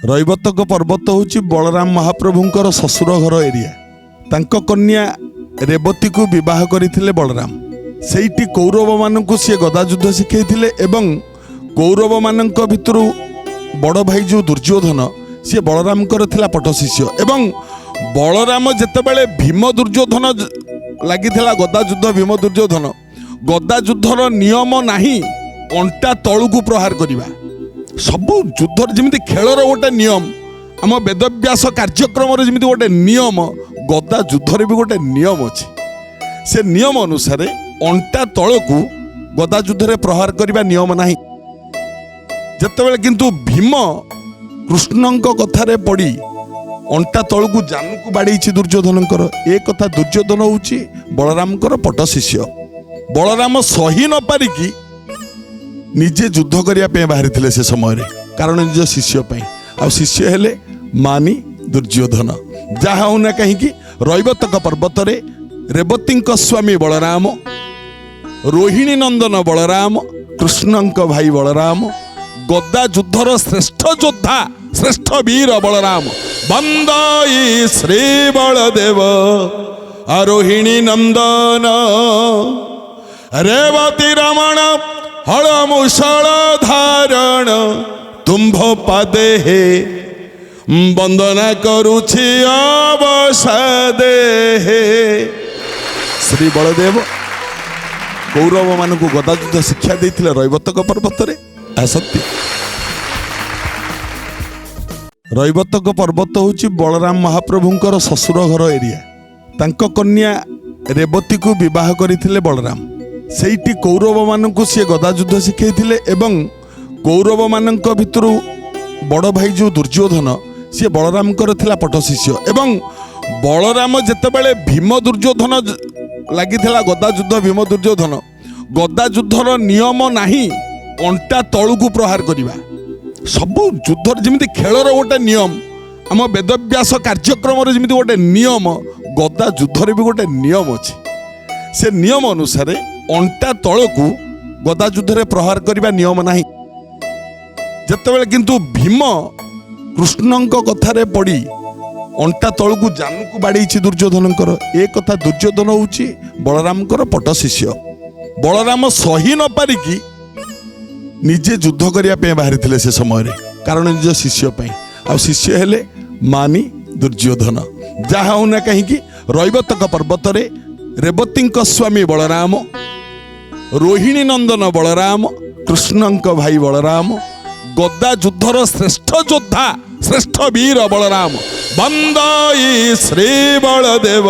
रैवतक पर्वत हूँ बलराम महाप्रभुंकर ससुर घर एरिया। तांको कन्या रेवती को विवाह करथिले बलराम। सेठी कौरव मानक सी गदायुद्ध शिखाई एवं कौरव मान भितर बड़ भाई जो दुर्योधन सी बलराम थिला पट शिष्य एवं बलराम जेतेबेले भीम दुर्योधन लगी गदायुद्ध भीम दुर्योधन गदायुद्धर नियम नाही अंटा तलू प्रहार करवा सबु युद्ध जमी खेलर गोटे नियम आम वेदव्यास कार्यक्रम जमी गोटे नियम गदा युद्धर भी गोटे नियम अच्छे से नियम अनुसार अंटा तलू गदा युद्ध प्रहार करने नियम ना जितेबाला किंतु भीम कृष्ण कथार पड़ी अंटा तलू जानू को बाड़ी दुर्योधन ए कथा दुर्योधन हूँ बलराम पट शिष्य। बलराम सही न पारिकी निजे युद्ध करने बाहरी थे से समय कारण निज शिष्य आ शिष्य हेले मानी दुर्योधन जहा होना कहीं रैवतक पर्वत रेवती स्वामी बलराम रोहिणी नंदन बलराम कृष्ण भाई बलराम गदा युद्धर श्रेष्ठ योद्धा श्रेष्ठ वीर बलराम बंदई श्री बलदेव रोहिणी नंदन रेवती रमण हल मुषल धारण तुम्भ पादे हे वंदना करुछि अवसादे हे। श्री बलदेव कौरव मान को गदायुद्ध शिक्षा देते रैवतक पर्वत आसक्ति। रैवतक पर्वत हूँ बलराम महाप्रभुंकर ससुर घर एरिया। तांको कन्या रेवती को विवाह करथिले बलराम। सेठी कौरव मानक सी गदायुद्ध शिखाई एवं कौरव मान भितर बड़ भाई जो दुर्योधन सी बलराम थिला पट शिष्य एवं बलराम जेतेबेले भीम दुर्योधन लगी गदायुद्ध भीम दुर्योधन गदायुद्धर नियम नाही अंटा तलू प्रहार करवा सबु युद्ध जमी खेलर गोटे नियम आम वेदव्यास कार्यक्रम जमी गोटे नियम गदा युद्धर भी गोटे नियम अच्छे से नियम अनुसार अंटा तलू गदा युद्ध प्रहार करने नियम ना जितेबाला किंतु भीम कृष्ण कथार पड़ी अंटा तलू जानू को बाड़ी दुर्योधन ए कथा दुर्योधन हूँ बलराम पट शिष्य। बलराम सही न पारिकी निजे युद्ध करने बाहरी थे से समय कारण निज शिष्य आ शिष्य हेले मानी दुर्योधन जहा होना कहीं रैवतक पर्वत रेवती स्वामी बलराम रोहिणी नंदन बलराम कृष्ण भाई बलराम गदा युद्धर श्रेष्ठ योद्धा श्रेष्ठ वीर बलराम बंदई श्री बलदेव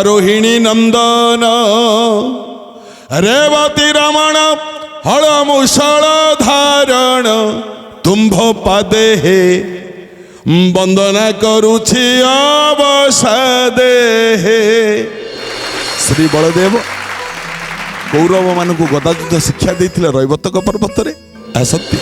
रोहिणी नंदन रेवती रमण हल मुषल धारण तुम्भ पादे हे वंदना करुछि अवसादे हे। श्री बलदेव कौरव मान को गदायुद्ध शिक्षा देते रैवतक पर्वत आसक्ति।